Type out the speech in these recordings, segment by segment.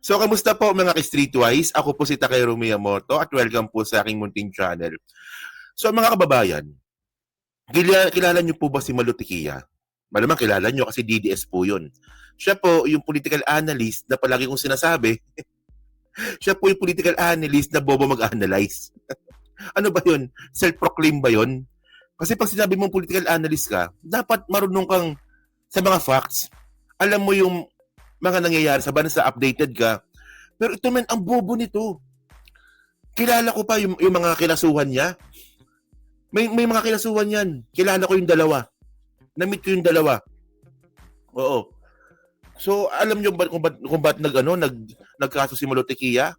So, kamusta po mga ka-Streetwise? Ako po si Takeru Miyamoto at welcome po sa aking munting channel. So, mga kababayan, kilala niyo po ba si Malu Tequia? Malamang kilala niyo kasi DDS po yun. Siya po yung political analyst na palagi kong sinasabi, siya po yung political analyst na bobo mag-analyze. Ano ba yun? Self-proclaim ba yun? Kasi pag sinabi mong political analyst ka, dapat marunong kang sa mga facts. Alam mo yung mga nangyayari sa bansa, updated ka. Pero ito man, ang bobo nito. Kilala ko pa yung mga kinasuhan niya. May mga kinasuhan yan. Kilala ko yung dalawa. Na-meet ko yung dalawa. Oo. So, alam niyo ba kung ba't nagkaso si Malu Tequia?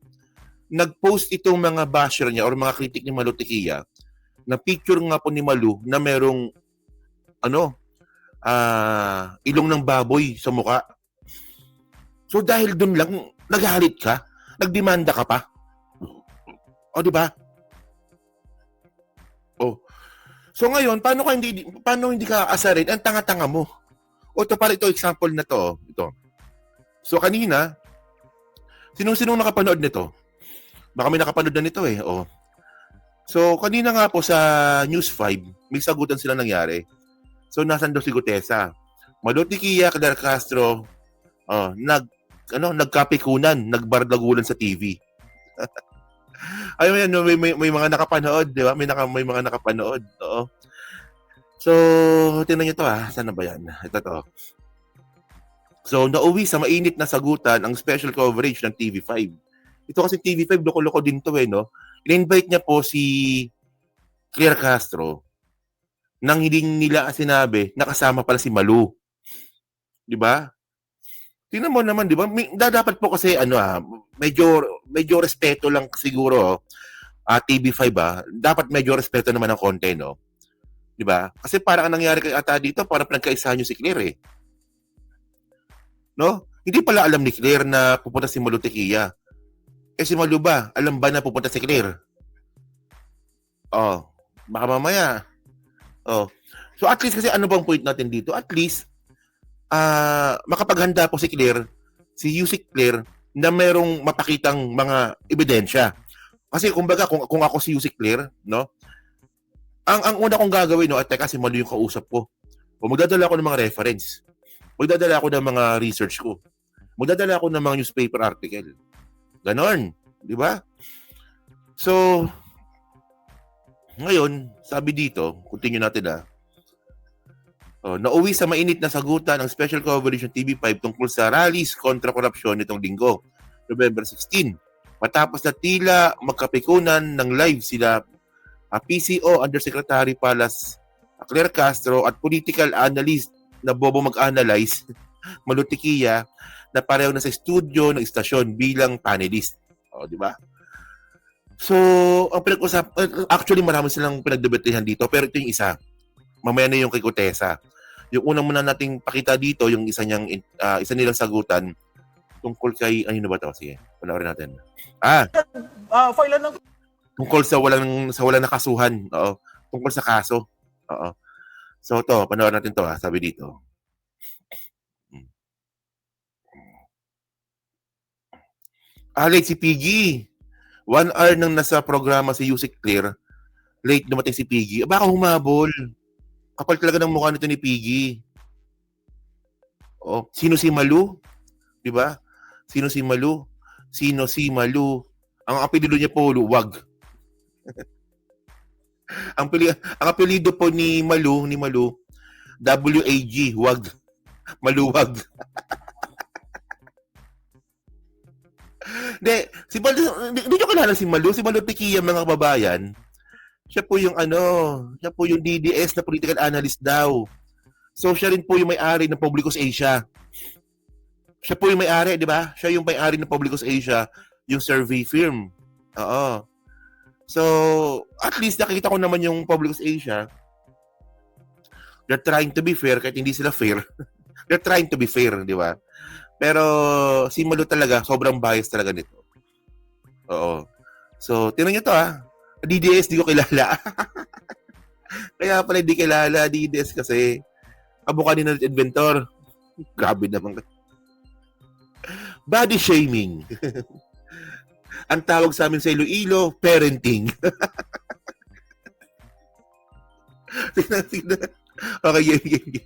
Nag-post itong mga basher niya or mga kritik ni Malu Tequia na picture nga po ni Malu na merong ilong ng baboy sa muka. So dahil dun lang naghalit ka, nagdemanda ka pa. O di ba? Oh. So ngayon, paano hindi ka asarin? Ang tanga-tanga mo. O to para ito example na to, ito. So kanina, sinong nakapanood nito? Baka may nakapanood na nito eh. Oh. So kanina nga po sa News 5, may sagutan sila nangyari. So nasan daw si Gutesa? Malu Tequia, Claire Castro, nagkapikunan, nagbardagulan sa TV. Ayun, may mga nakapanood, di ba? May mga nakapanood. Oo. So, tingnan niyo to Saan na ba yan? Ito to. So, nauwi sa mainit na sagutan ang special coverage ng TV5. Ito kasi TV5, loko-loko din to no? In-invite niya po si Claire Castro nang hindi nila sinabi nakasama pala si Malu. Di ba? Tingnan mo naman, di ba? Dapat po kasi, medyo respeto lang siguro, TV5 dapat medyo respeto naman ng konti, no? Di ba? Kasi parang ang nangyari kay ata dito, parang pinagkaisahan nyo si Claire, No? Hindi pala alam ni Claire na pupunta si Malu Tequia. Si Malu ba? Alam ba na pupunta si Claire? Oh, baka mamaya. Oh. So at least kasi ano bang point natin dito? At least, makapaghanda po si Claire, si Yusik Claire, na merong mapakitang mga ebidensya. Kasi kumbaga kung ako si Yusik Claire, no? Ang una kong gagawin, at teka, si Malu yung kausap ko. O magdadala ako ng mga reference. Magdadala ako ng mga research ko. Magdadala ako ng mga newspaper article. Ganon, di ba? So, ngayon, sabi dito, continue natin nauwi sa mainit na sagutan ang special coverage ng TV5 tungkol sa rallies kontra korupsyon nitong linggo, November 16. Matapos na tila magkapikunan ng live sila PCO Undersecretary Palas Claire Castro at political analyst na bobo mag-analyze Malu Tequia na pareho na sa studio ng istasyon bilang panelist. O, di ba? So, ang actually marami silang pinagdebatehan dito, pero ito yung isa. Mamaya na yung kay Gutesa. Yung unang muna nating pakita dito, yung isa nilang sagutan tungkol kay, ano ba ito? Sige, panoorin natin. File ng... Tungkol sa walang nakasuhan. Oo. Tungkol sa kaso. Oo. So, ito, panoorin natin to sabi dito. Late si Piggy. 1 hour nang nasa programa si Yusik Claire. Late dumating si Piggy. Baka humabol. Kapal talaga ng mukha nito ni Piggy. Oh, sino si Malu? 'Di ba? Sino si Malu? Sino si Malu? Ang apelyido niya po, Luwag. ang apelyido po ni Malu, WAG, Wag. Maluwag. Hindi nyo kilala si Malu. Si Malu Tequia, mga kababayan. Siya po yung DDS na political analyst daw. So siya rin po yung may-ari ng Publicus Asia. Siya po yung may-ari, di ba? Siya yung may-ari ng Publicus Asia, yung survey firm. Oo. So, at least nakikita ko naman yung Publicus Asia. They're trying to be fair kahit hindi sila fair. They're trying to be fair, di ba? Pero si Malu talaga, sobrang bias talaga nito. Oo. So, tingnan nyo to DDS, di ko kilala. Kaya pala di kilala DDS kasi abo kanina ng inventor. Grabe naman. body shaming. Ang tawag sa amin sa Iloilo, parenting. Okay, yeah.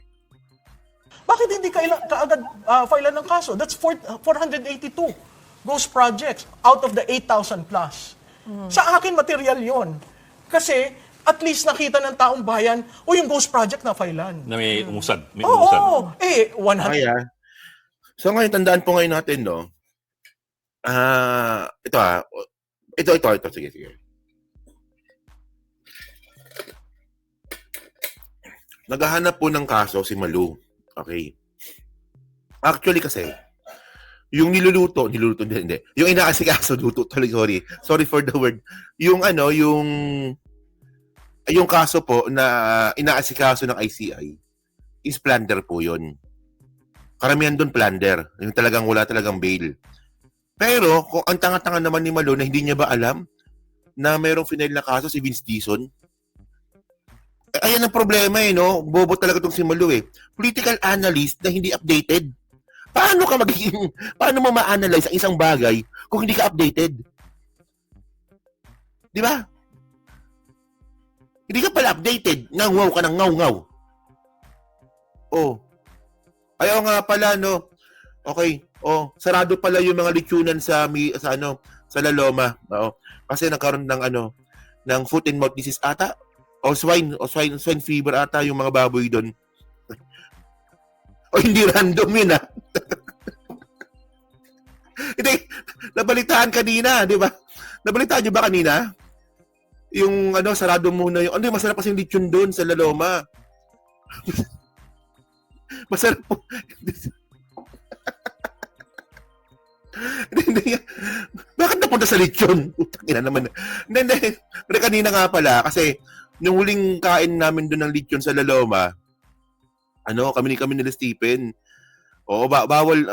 Bakit hindi kaagad file ng kaso? That's 482 ghost projects out of the 8,000 plus. Sa akin, material yon. Kasi at least nakita ng taong bayan, o yung ghost project na filean. Na may umusad. May Oo, umusad. 100. Okay, So ngayon, tandaan po ngayon natin, no? Ito. Sige. Naghahanap po ng kaso si Malu. Okay. Actually kasi, yung niluluto, hindi. Yung inaasikaso, sorry for the word. Yung kaso po na inaasikaso ng ICI is plunder po yun. Karamihan doon plunder. Yung talagang wala talagang bail. Pero, kung ang tanga-tanga naman ni Malo na hindi niya ba alam na mayroong final na kaso si Vince Dizon, ayan ang problema no? Bobo talaga itong si Malo Political analyst na hindi updated. Paano mo ma-analyze ang isang bagay kung hindi ka updated? Di ba? Hindi ka pala updated. Ngaw ka ng ngaw. Oh. Ayaw nga pala, no? Okay. Oh, sarado pala yung mga lechonan sa La Loma. Oo. Kasi nagkaroon ng foot and mouth disease ata. O swine fever ata yung mga baboy doon. O hindi random yun Hindi, nabalitaan kanina, di ba? Nabalitaan nyo ba kanina? Yung sarado muna yung, masarap kasi yung lechon doon sa La Loma. Masarap po. Hindi. Bakit napunta sa lechon? Ina naman. Hindi. Pero kanina nga pala, kasi yung huling kain namin doon ng lechon sa La Loma, kami nila Stephen. Oo, bawal,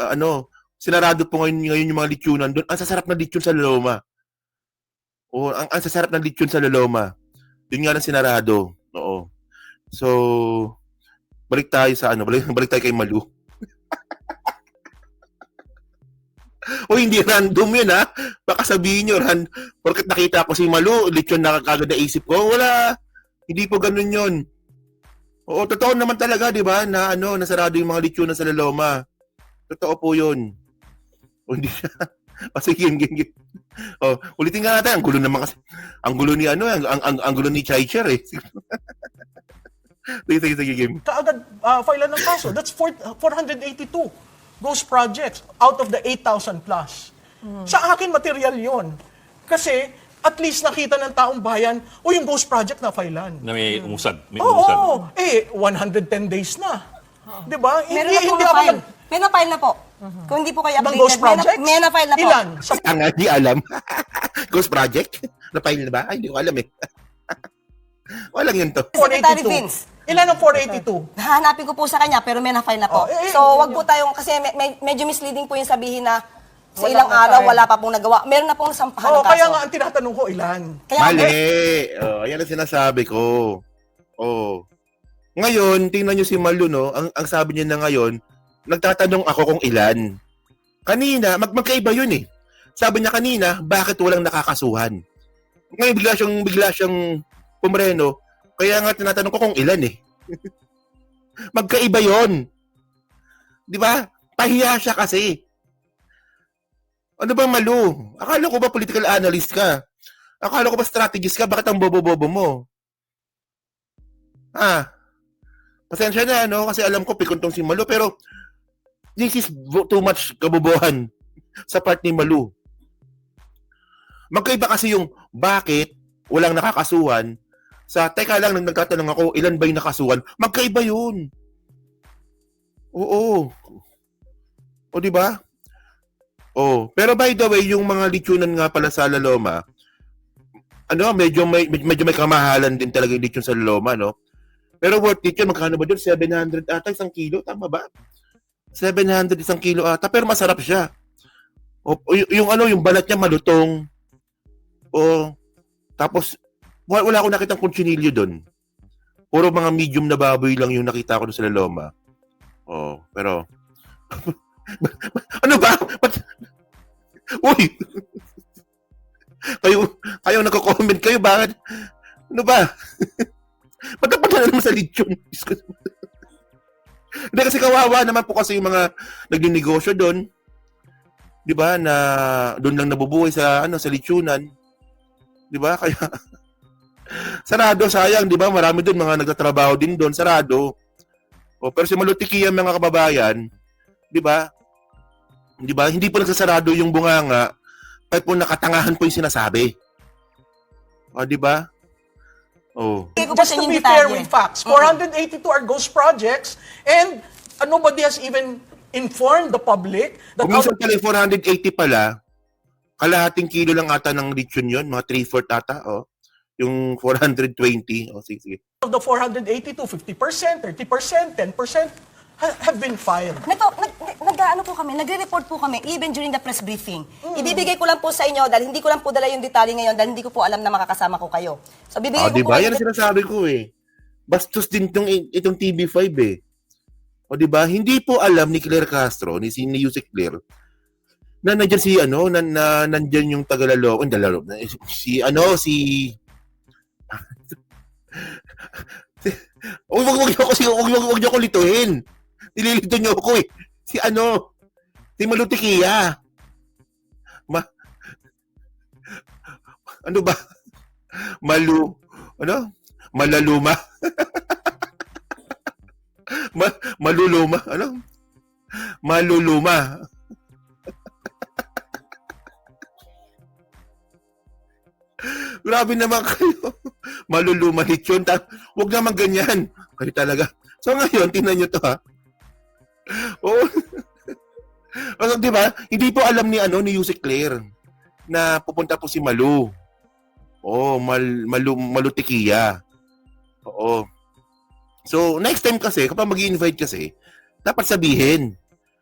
sinarado po ngayon yung mga lechonan doon. Ang sasarap ng lechon sa La Loma. Oo, ang sasarap ng lechon sa La Loma. Yun nga lang sinarado. Oo. So, balik tayo kay Malu. O hindi random yun Baka sabihin nyo, porket nakita ko si Malu, lechon na kagad na isip ko. Wala. Hindi po ganun yun. Oo, totoo naman talaga, di ba? Na nasarado yung mga lechon na sa La Loma. Totoo po yun. O hindi siya. Sige. Oh, ulitin nga natin. Ang gulo naman kasi. Ang gulo ni ang gulo ni Chaicher Sige, game. Kaagad file ng kaso. That's 482 ghost projects out of the 8,000 plus. Sa akin, material yon. Kasi at least nakita ng taong bayan, o yung ghost project na filean. Na may umusad. May umusad. Oo, 110 days na. Di ba? Meron na po na-file. May na-file na po. Kung hindi po kayo Ibang ghost updated, projects? may na-file na po. Ilan? Di alam. Ghost Project? Na-file na ba? Ay, hindi ko alam Walang yun to. Secretary Vince. Ilan ang 482? Hahanapin ko po sa kanya, pero may na-file na po. So, wag po tayong, kasi medyo misleading po yung sabihin na sa ilang araw, wala pa pong nagawa. Meron na pong nasampahan ng kaso. Kaya nga ang tinatanong ko, ilan? Mali. Ayan ang sinasabi ko. Ngayon, tingnan nyo si Malu, no? Ang sabi niya na ngayon, nagtatanong ako kung ilan. Kanina, magkaiba yun Sabi niya kanina, bakit walang nakakasuhan? Ngayon, bigla siyang pumreno. Kaya nga tinatanong ko kung ilan Magkaiba yon. Di ba? Pahiya siya kasi. Ano ba Malu? Akala ko ba political analyst ka? Akala ko ba strategist ka? Bakit ang bobo-bobo mo? Pasensya na, kasi alam ko pikon tong si Malu, pero this is too much kabobohan sa part ni Malu. Magkaiba kasi yung bakit walang nakakasuhan sa teka lang nagtatanong ako, ilan ba yung nakasuhan? Magkaiba yun. Oo. O, di ba? Pero by the way, yung mga lechonan nga pala sa La Loma, medyo may kamahalan din talaga yung lechon sa La Loma, no? Pero worth it yun, magkano ba doon? 700 ata isang kilo, tama ba? 700 isang kilo ata, pero masarap siya. Yung balat niya malutong. Tapos wala akong nakitang kunchinilyo doon. Puro mga medium na baboy lang yung nakita ko doon sa La Loma. Pero Ano ba? Uy! Kayo nagko-comment kayo, bakit? Ano ba? Patapat na naman sa lechon. Hindi kasi kawawa naman po kasi yung mga nagninegosyo doon. 'Di ba? Na doon lang nabubuhay sa sa lechonan. 'Di ba? Kaya sarado, sayang, 'di ba? Marami doon mga nagtatrabaho din doon, sarado. Pero si Malutikia, mga kababayan, 'di ba? 'Di ba? Hindi po nagsasarado yung bunganga, kahit po nakatangahan po yung sinasabi. 'Di ba? Bigay ko po Just sa to inyong be fair detalye. with facts, 482 are ghost projects and nobody has even informed the public that Kung minsan pala 480 pala, kalahating kilo lang ata ng lechon yun, mga 3/4 ata, yung 420. Sige. out of the 482, 50%, 30%, 10% have been filed. Nag-ano po kami, nagre-report po kami even during the press briefing. Ibibigay ko lang po sa inyo dahil hindi ko lang po dala yung detalye ngayon dahil hindi ko po alam na makakasama ko kayo. So bibigay ko Di po ba? kayo Yan ang sinasabi ko eh. Bastos din itong TV5 eh. Di ba? Hindi po alam ni Claire Castro, ni Yusek Claire, na nandiyan si nandiyan yung Tagalalo, si Huwag niyo ko lituhin. Nililito niyo ako eh. Si Malutikia. Ano ba? Malaluma. Maluluma. Maluluma. Grabe naman kayo. Maluluma lechon. Huwag naman ganyan. Kayo talaga. So ngayon, tingnan nyo to ha. Oh. Di ba? Hindi po alam ni Yusek Claire na pupunta po si Malu. Malutikia. Oo. So, next time kasi, kapag mag-i-invite kasi, dapat sabihin.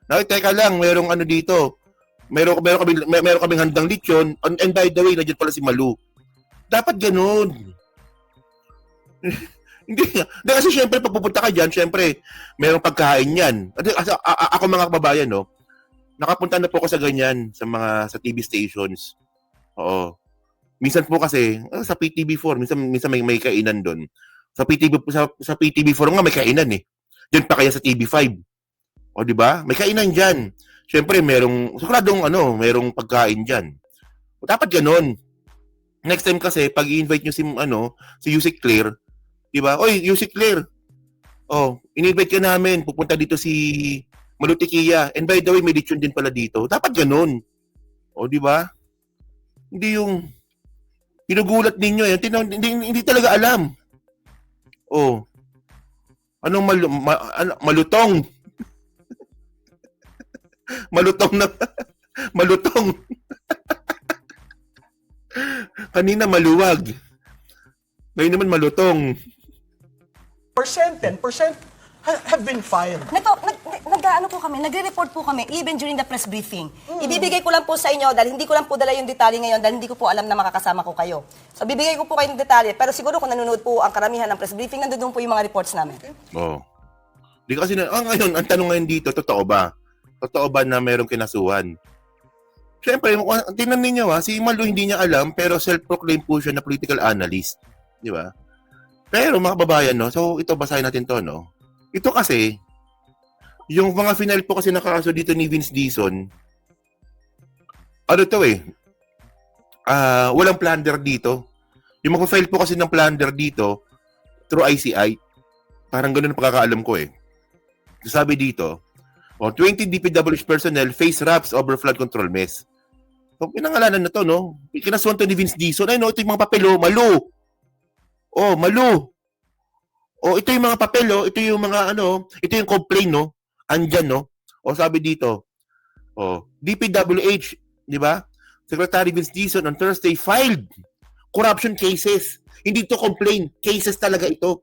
Teka lang, merong dito. Meron kaming handang lechon. And by the way, nandiyan pala si Malu. Dapat ganun. Hindi kasi syempre, pag pupunta ka dyan, syempre, merong pagkain yan. Ako mga kababayan, nakapunta na po ako sa ganyan, sa TV stations. Oo. Minsan po kasi, sa PTV4, minsan may kainan doon. Sa PTV4 nga may kainan eh. Diyan pa kaya sa TV5. Di ba? May kainan diyan. Syempre merong pagkain diyan. Dapat ganoon. Next time kasi pag i-invite niyo si Yusek Claire, 'di ba? Oy, Yusek Claire. In-invite ka namin, pupunta dito si Malutikia. And by the way, may lechon din pala dito. Dapat ganoon. 'Di ba? Hindi yung pinugulat ninyo yan. Hindi talaga alam. Anong malutong? Malutong na. Malutong. Kanina maluwag. Ngayon naman malutong. 10% have been filed. Nag-ano po kami, nagre-report po kami even during the press briefing. Ibibigay ko lang po sa inyo dahil hindi ko lang po dala yung detalye ngayon dahil hindi ko po alam na makakasama ko kayo. So bibigay ko po kayo ng detalye pero siguro kung nanonood po ang karamihan ng press briefing, nandoon po yung mga reports namin. Di kasi ngayon, ang tanong ngayon dito, totoo ba? Totoo ba na merong kinasuhan? Siyempre, tingnan ninyo si Malu hindi niya alam pero self-proclaimed po siya na political analyst. Di ba? Pero mga kababayan, so ito basahin natin to, Ito kasi, yung mga final po kasi nakaso dito ni Vince Dizon, walang plunder dito. Yung mag-file po kasi ng plunder dito through ICI, parang ganun ang pagkakaalam ko eh. Sabi dito, 20 DPWH personnel face raps over flood control mess. So, pinangalanan na to, Kinasuhan to ni Vince Dizon. Ito yung mga papel, Malu. Malu. Ito yung mga papel, ito yung mga ito yung complaint, andyan, sabi dito, DPWH, di ba? Secretary Vince Dizon on Thursday filed corruption cases. Hindi to complaint, cases talaga ito.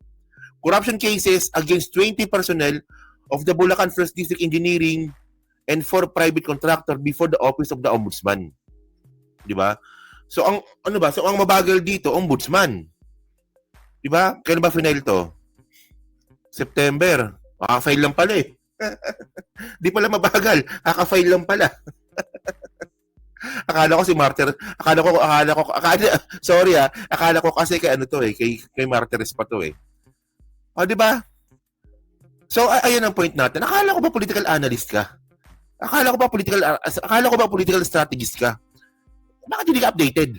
Corruption cases against 20 personnel of the Bulacan First District Engineering and 4 private contractor before the Office of the Ombudsman. Di ba? So, ang mabagal dito, Ombudsman. Di ba? Kailan ba final to? September. File lang pala eh. Di pala mabagal. Kaka-file lang pala. Akala ko si Martyr, akala ko kasi kay ano to eh, kay Martires pa to eh. O, di ba? So, ayun ang point natin. Akala ko ba political analyst ka? Akala ko ba political strategist ka? Bakit hindi ka updated?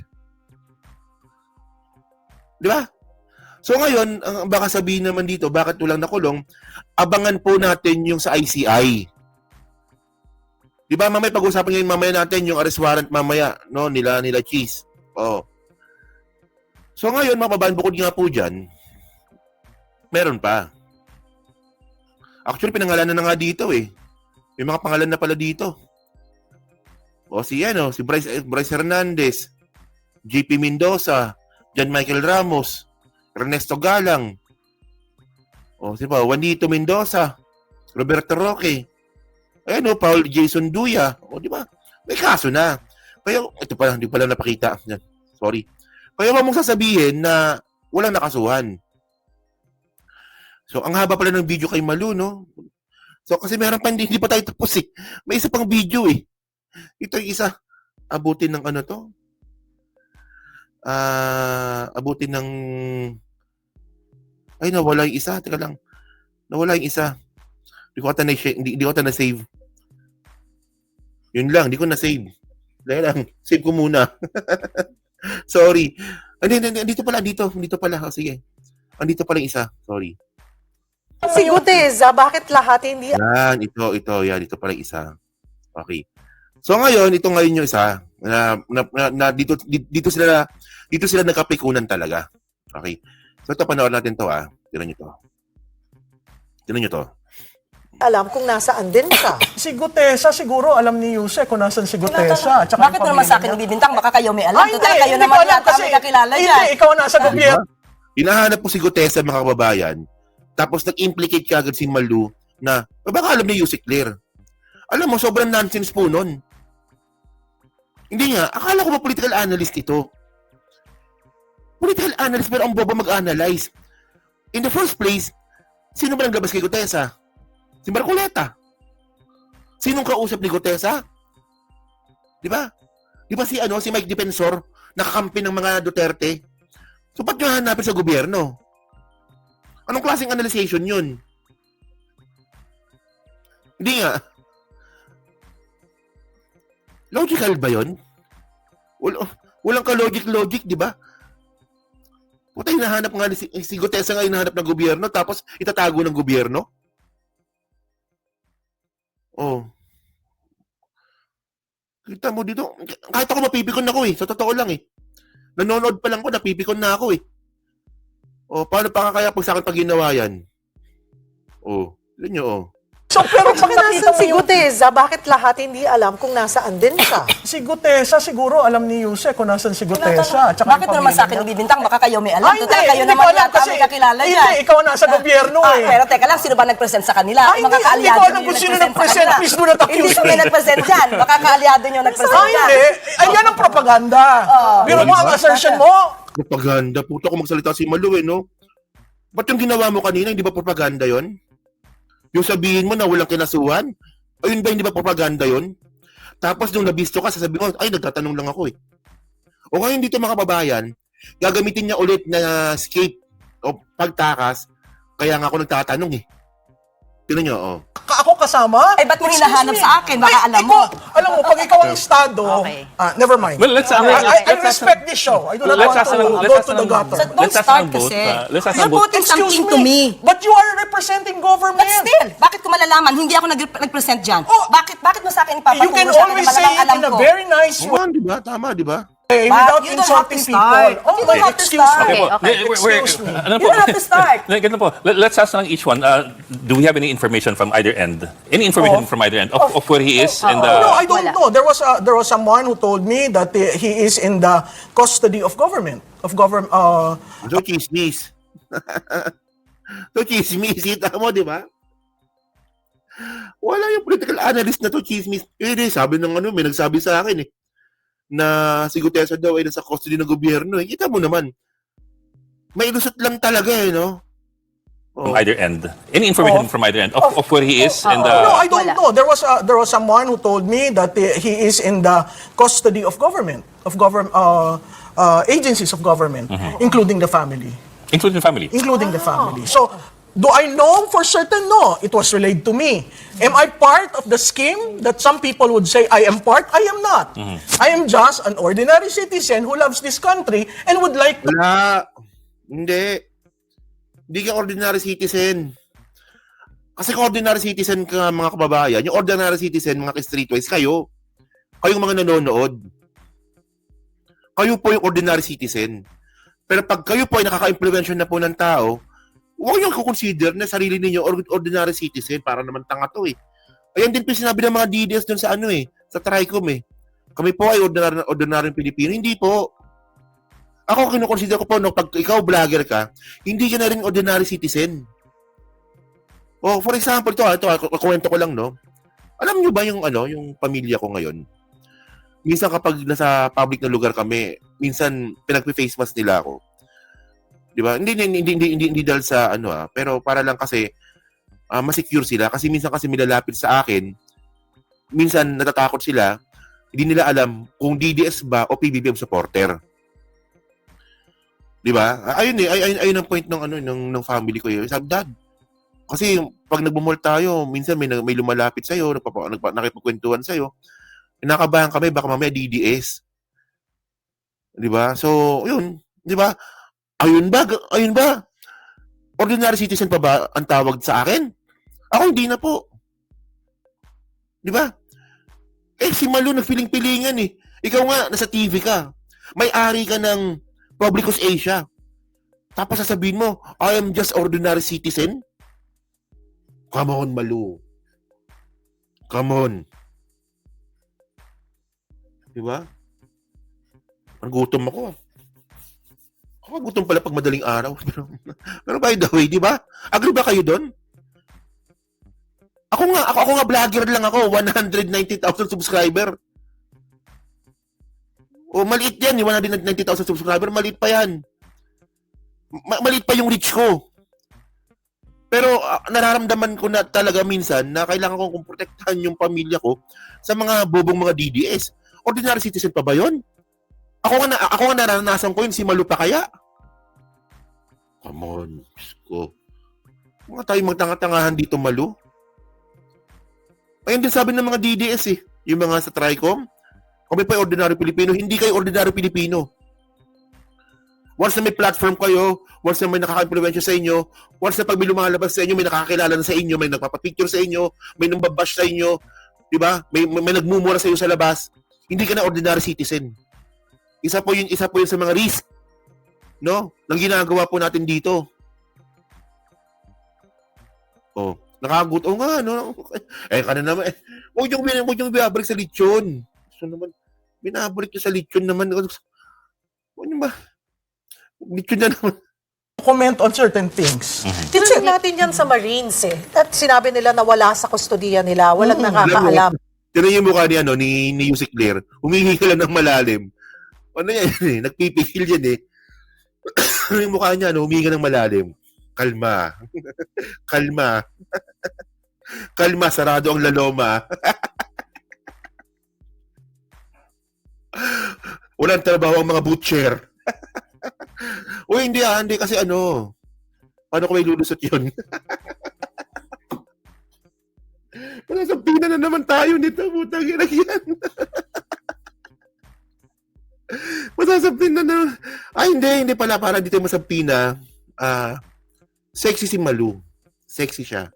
Di ba? So ngayon, ang baka sabihin naman dito, bakit walang nakulong? Abangan po natin yung sa ICI. Di ba, mamaya pag-usapan ngayon mamaya natin yung arrest warrant mamaya, no, nila Cheese. Oo. So ngayon, mga babae, bukod nga po dyan, meron pa. Actually, pinangalanan na nga dito eh. May mga pangalan na pala dito. O si Bryce Hernandez, JP Mendoza, John Michael Ramos, Ernesto Galang, o si Juanito Mendoza, Roberto Roque, Paul Jason Duya, o di ba? May kaso na. Kaya, ito pala, hindi pala napakita. Sorry. Kaya wag mong sasabihin na walang nakasuhan. So, ang haba pala ng video kay Malu, no? So, kasi meron pa, hindi pa tayo tapos eh. May isa pang video eh. Ito yung isa. Abutin ng ano to? Abutin ng... Ay, nawala yung isa. Teka lang. Nawala yung isa. Hindi ko ata na-save. Yun lang, hindi ko na-save. Dahil lang, save ko muna. Sorry. Dito pala. Oh, sige. Andito pala yung isa. Sorry. Si Guteza, bakit lahat hindi? Yan, ito. Yan, dito pala yung isa. Okay. So ngayon, ito ngayon yung isa na dito sila nagkapikunan talaga. Okay. So ito, panoorin natin to Tignan nyo to. Alam kung nasaan din siya. Si Gutesa, siguro alam ni Yuse kung nasan si Gutesa. At saka Bakit yung mo naman sa akin pamilya niya. ibibintang? Baka kayo may alam. Total, kayo hindi naman ko alam yata may kakilala niya. Hindi, ikaw nasa gobyerno. Hinahanap po si Gutesa, mga kababayan. Tapos nag-implicate kagad si Malu na, baka alam ni Yusek Clear. Alam mo, sobrang nonsense po nun. Hindi nga, akala ko ba political analyst ito? Political analyst pero ang boba mag-analyze. In the first place, sino ba naglabas kay Gutesa? Si Marcoleta. Sinong kausap ni Gutesa? Di ba? Di ba si Mike Defensor, nakakampi ng mga Duterte? So, ba't nyo hanapin sa gobyerno? Anong klaseng analyzation yun? Hindi nga. Logical ba yun? Walang ka-logic, di ba? Puta, hinahanap nga si Gutesa nga hinahanap ng gobyerno tapos itatago ng gobyerno? Oh. Kita mo dito, kahit ako mapipikon ako eh. Sa totoo lang eh. Nanonood pa lang ko, napipikon na ako eh. Oh, paano pa kaya pag sa akin pag ginawa yan? Oh, yun nyo oh. So, pero pag Bakit nakita nasan mo si yung... Guteza, bakit lahat hindi alam kung nasaan din siya? Si Gutesa, siguro alam ni Yuse kung nasan si Gutesa. At saka Bakit yung mo naman sa pamilya akin niya. ibibintang? Baka kayo may alam. Total, kayo hindi naman ko alam yata may kakilala niya. Hindi, ikaw nasa gobyerno eh. Pero teka lang, sino ba nag-present sa kanila? Ay, Mga hindi kaalyado ko alam niyo kung sino nag-present sa nag-present. kanila. Please do not accuse Hindi kami me. nag-present dyan. Baka kaalyado niyo nag-present Ay, dyan. hindi. Ay, yan ang propaganda. Pero mo ang assertion mo. Propaganda. Puto ko magsalita si Malu eh, no? Ba't yung ginawa mo kanina, hindi ba propaganda yon? Yung sabihin mo na walang kinasuhan? Ayun ba, hindi ba propaganda yon? Tapos nung nabisto ka, sasabihin mo, ay, nagtatanong lang ako eh. O ngayon dito mga kababayan, gagamitin niya ulit na escape o pagtakas, kaya nga ako nagtatanong eh. Tignan niyo, oh. Ako kasama? Ay, ba't mo Excuse hinahanap me. sa akin? Baka alam mo. Alam mo, pag ikaw ang estado, Okay. never mind. Well, let's I respect this show. I do not want to go to the gutter. So, don't start kasi. Let's ask You're ng vote. voting something to me. But you are representing government. But still, bakit ko malalaman? Hindi ako nag-present dyan. Oh, Bakit mo sa akin ipapaturo You can sa akin always na say malamang it alam in a ko? very nice way. Di ba? Tama, di ba? Without You don't have insulting to people. start. Oh, You don't have to excuse start. me. Okay po. Okay. Excuse me. Ano You don't have to start. Ganito po. Let's ask lang each one. Do we have any information from either end? Any information from either end of where he is? And No, I don't Wala. know. There was someone who told me that he is in the custody of government. So, chismis. So, chismis. Kita mo, di ba? Wala yung political analyst na to, chismis. Sabi ng may nagsabi sa akin eh, na si Gutesa daw ay nasa custody ng gobyerno eh. Kita mo naman. May lusot lang talaga eh, no? from either end? Any information from either end of where he is and No, I don't Wala. know. There was someone who told me that he is in the custody of government, agencies of government, including the family. including family? Including the family. So, do I know for certain? No, it was relayed to me. Am I part of the scheme that some people would say I am part? I am not. I am just an ordinary citizen who loves this country and would like to... Wala. Hindi. Hindi ka ordinary citizen. Kasi kung ordinary citizen ka, mga kababayan, yung ordinary citizen, mga streetwise, kayo. Kayong mga nanonood. Kayo po yung ordinary citizen. Pero pag kayo po ay nakaka-impluwensya na po ng tao, huwag nyo consider na sarili ninyo ordinary citizen. Para naman tanga to eh. Ayan din po sinabi ng mga DDS dun sa sa TRICOM eh. Kami po ay ordinary Pilipino. Hindi po. Ako kinukonsider ko po, no, pag ikaw vlogger ka, hindi ka na rin ordinary citizen. Oh, for example, ito, kwento ko lang, no. Alam nyo ba yung yung pamilya ko ngayon? Minsan kapag nasa public na lugar kami, minsan pinagpe-face mask nila ako. 'Di ba? Hindi dahil sa pero para lang kasi ma-secure sila kasi minsan kasi milalapit sa akin. Minsan natatakot sila, hindi nila alam kung DDS ba o PBBM supporter. 'Di ba? Ayun ang point ng family ko 'yun. Sabi, Dad, kasi pag nagmumol tayo, minsan may lumalapit sa iyo, nakipagkwentuhan sa iyo. Kinakabahan kami baka mamaya DDS. 'Di ba? So, 'yun, 'di ba? Ayun ba? Ordinary citizen pa ba ang tawag sa akin? Ako hindi na po. 'Di ba? Si Malu nagpiling-pilingan eh. Ikaw nga nasa TV ka. May-ari ka ng Publicus Asia. Tapos sasabihin mo, I am just ordinary citizen? Come on, Malu. Come on. Diba? Ang gutom ako. Ako gutom pala pag madaling araw. Pero by the way, di ba? Agree ba kayo doon? Ako nga vlogger lang ako, 190,000 subscriber. O maliit yan, yung 190,000 subscriber, maliit pa yan. Maliit pa yung reach ko. Pero nararamdaman ko na talaga minsan na kailangan kong protektahan yung pamilya ko sa mga bobong mga DDS. Ordinary citizen pa ba yun? Ako nga naranasan ko yun, si Malu pa kaya? Come on, ko. Mga tayo magtanga-tangahan dito, Malu. Ayun din sabi ng mga DDS eh. Yung mga sa TRICOM. Kami pa yung ordinary Pilipino. Hindi kayo ordinary Pilipino. Once na may platform kayo, once na may nakaka-impluwensya sa inyo, once na pag may lumalabas sa inyo, may nakakakilala na sa inyo, may nagpapapicture sa inyo, may nambabash sa inyo, di ba? May nagmumura sa iyo sa labas. Hindi ka na ordinary citizen. Isa po yun sa mga risk, no? Nang ginagawa po natin dito. Oh, nakagutom nga, no? Kana naman. Huwag yung binabalik sa lechon. So naman, binabalik nyo sa lechon naman. Huwag nyo ba? Lechon na naman. Comment on certain things. Tinanong natin yan sa Marines eh. At sinabi nila na wala sa kustodiya nila, walang nakakaalam. Tira yung mukha ni Yusik Blair. Humingi ka lang ng malalim. Ano yan eh? Nagpipigil yan eh. Yung mukha niya, humingi ka ng malalim. Kalma. Kalma. Kalma, sarado ang laloma. Walang trabaho ang mga butcher. Hindi kasi paano ko may lulusot yun? Masasabihin na naman tayo nito, putang ina yan. Masasabihin na naman. Hindi pala, para dito masabina. Sexy si Malu. Sexy siya.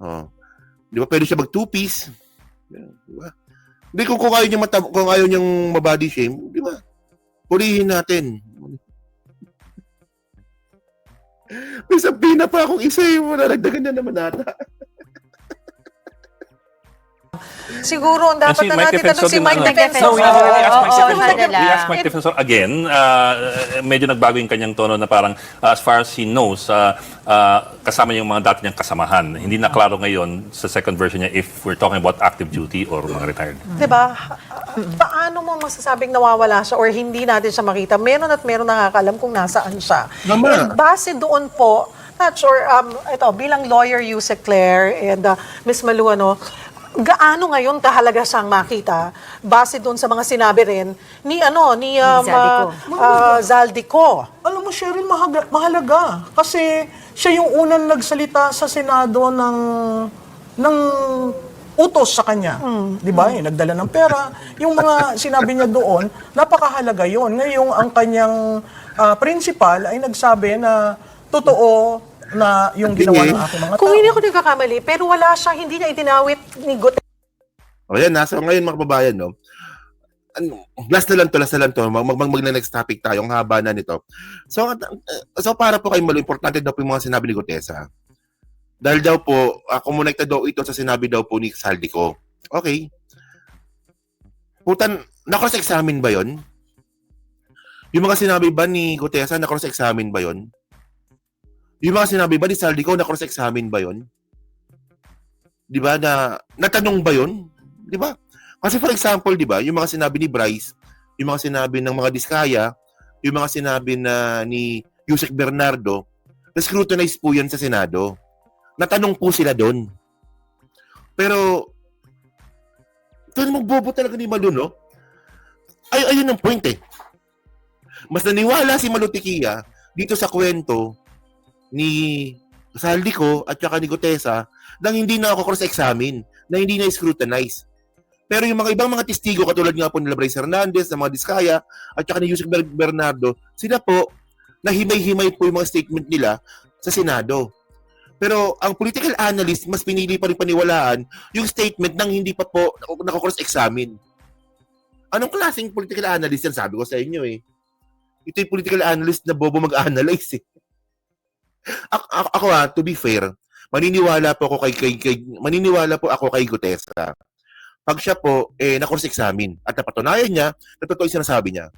Oh. Di ba, pwede siya mag two-piece. Di ba? Hindi, kung ayaw niyang mabody shame, di ba? Purihin natin. May sabina pa akong isa yung nalagdagan na naman nata. Siguro ang dapat Si na Mike natin tanong si Defensor Mike din, Defensor. we asked Mike Defensor again. Medyo nagbago yung kanyang tono na parang as far as he knows, kasama yung mga dati niyang kasamahan. Hindi na klaro ngayon sa second version niya if we're talking about active duty or mga retired. Diba? Paano mo masasabing nawawala siya or hindi natin siya makita? Meron at meron nakakaalam kung nasaan siya. Naman. And base doon po, not sure, ito, bilang lawyer Yusek Claire and Ms. Malu, gaano ngayon kahalaga siyang makita base doon sa mga sinabi rin ni Zaldico. Zaldico. Alam mo, Cheryl, mahalaga. Kasi siya yung unang nagsalita sa Senado ng utos sa kanya. Di ba? Nagdala ng pera. Yung mga sinabi niya doon, napakahalaga yon. Ngayong ang kanyang principal ay nagsabi na totoo na yung ginawa ng aking mga tao. Kung hindi ako nagkakamali, pero hindi niya itinawit ni Gutierrez. O yan na. So ngayon mga kababayan, no? Last na lang to. Mag-next topic tayo. Ang haba na nito. So para po kayo malo, importante daw po yung mga sinabi ni Gutesa. Dahil daw po, kumonekta daw ito sa sinabi daw po ni Zaldico. Okay. Putan, na-cross-examine ba yon? Yung mga sinabi ba ni Gutesa, na-cross-examine ba yon? Yung mga sinabi ba ni Zaldico, na-cross-examine ba yon? Di ba, natanong ba yon? Di ba? Kasi for example, di ba, yung mga sinabi ni Bryce, yung mga sinabi ng mga Diskaya, yung mga sinabi ni Yusek Bernardo, na-scrutinize po yan sa Senado. Natanong po sila doon. Pero, ito namang bobo talaga ni Malu, no? Ayun ang point eh. Mas naniwala si Malu Tiquia dito sa kwento ni Zaldico at saka ni Gutesa nang hindi na ako cross-examine, na hindi na scrutinize. Pero yung mga ibang mga testigo katulad nga po nila Bryce Hernandez, ng mga Diskaya at saka ni Yusek Bernardo, sila po nahimay-himay po yung mga statement nila sa Senado. Pero ang political analyst mas pinili pa rin paniwalaan yung statement nang hindi pa po nako-cross-examine. Anong klaseng political analyst yan? Sabi ko sa inyo eh. Ito yung political analyst na bobo mag-analyze eh. Ako to be fair, maniniwala po ako kay Gutesa. Pag siya po na cross-examine at napatunayan niya na totoo 'yung sinasabi niya.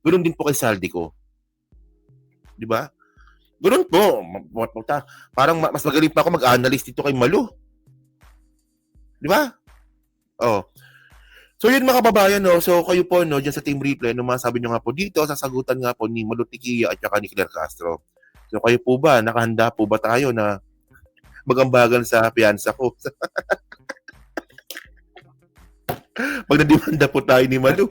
Ganoon din po kay Zaldico. 'Di ba? Ganoon po. Parang mas magaling pa ako mag-analyze dito kay Malu. 'Di ba? Oh. So yun mga kababayan, no. So kayo po no diyan sa Team Replay, no, masabi niyo nga po dito, sasagutan nga po ni Malu Tiquia at saka ni Claire Castro. So kayo po ba, nakahanda po ba tayo na magambagan sa piyansa ko? Pag nadimanda po tayo ni Malu.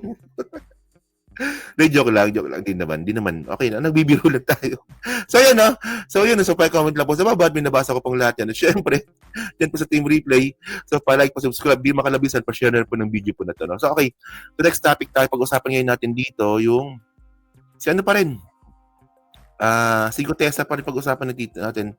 Joke lang. Di naman. Okay na, nagbibiro lang tayo. So yun, no? So pa-comment lang po sa baba at binabasa ko pong lahat yan. At syempre, yan po sa Team Replay. So pa-like, pa-subscribe, di makalabisan, pa-share po ng video po na to. No? So okay, the next topic tayo, pag-usapan ngayon natin dito, yung si ano pa rin? Si Gutesa pa rin pag-usapan natin